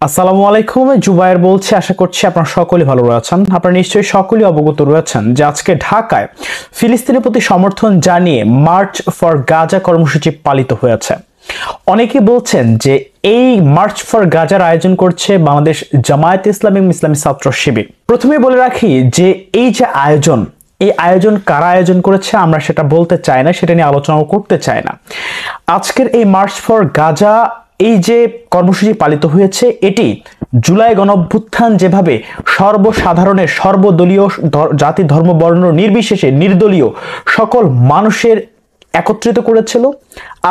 আসসালামু আলাইকুম, জুবায়ের বলছি। আশা করছি আপনারা সকলে ভালো রয়েছেন। আপনারা নিশ্চয়ই সকলেই অবগত রয়েছেন যে আজকে ঢাকায় ফিলিস্তিনের প্রতি সমর্থন জানিয়ে মার্চ ফর গাজা কর্মসূচি পালিত হয়েছে। অনেকেই বলছেন যে এই মার্চ ফর গাজার আয়োজন করছে বাংলাদেশ জামায়াতে ইসলামী ইসলামী ছাত্র শিবির। প্রথমে বলে রাখি যে এই যে আয়োজন, এই আয়োজন কারা আয়োজন করেছে আমরা সেটা বলতে চাই না, সেটা নিয়ে আলোচনাও করতে চাই না। আজকের এই মার্চ ফর গাজা এই যে কর্মসূচি পালিত হয়েছে, এটি জুলাই গণঅভ্যুত্থান যেভাবে সর্বসাধারণের সর্বদলীয় জাতি ধর্ম বর্ণ নির্বিশেষে নির্দলীয় সকল মানুষের একত্রিত করেছিল,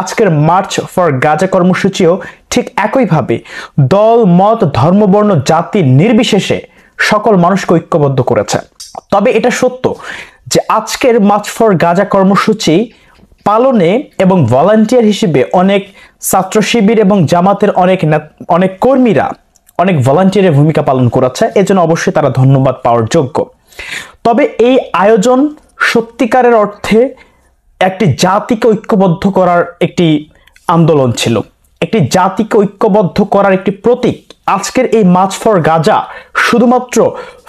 আজকের মার্চ ফর গাজা কর্মসূচিও ঠিক একইভাবে দল মত ধর্ম বর্ণ জাতি নির্বিশেষে সকল মানুষকে ঐক্যবদ্ধ করেছে। তবে এটা সত্য যে আজকের মার্চ ফর গাজা কর্মসূচি পালনে এবং ভলান্টিয়ার হিসেবে অনেক ছাত্র শিবির এবং জামাতের অনেক কর্মীরা অনেক ভলান্টিয়ারের ভূমিকা পালন করেছে, এজন্য অবশ্যই তারা ধন্যবাদ পাওয়ার যোগ্য। তবে এই আয়োজন সত্যিকারের অর্থে একটি জাতিকে ঐক্যবদ্ধ করার একটি আন্দোলন ছিল, একটি জাতিকে ঐক্যবদ্ধ করার একটি প্রতীক। আজকের এই মার্চ ফর গাজা শুধুমাত্র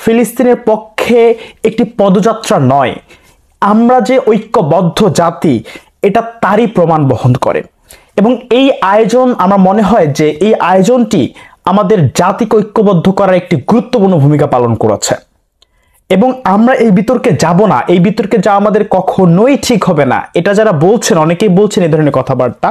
ফিলিস্তিনের পক্ষে একটি পদযাত্রা নয়, আমরা যে ঐক্যবদ্ধ জাতি এটা তারই প্রমাণ বহন করে। এবং এই আয়োজন আমার মনে হয় যে এই আয়োজনটি আমাদের জাতিকে ঐক্যবদ্ধ করার একটি গুরুত্বপূর্ণ ভূমিকা পালন করেছে। এবং আমরা এই বিতর্কে যাব না, এই বিতর্কে যাওয়া আমাদের কখনোই ঠিক হবে না। এটা যারা বলছেন, অনেকেই বলছেন এই ধরনের কথাবার্তা,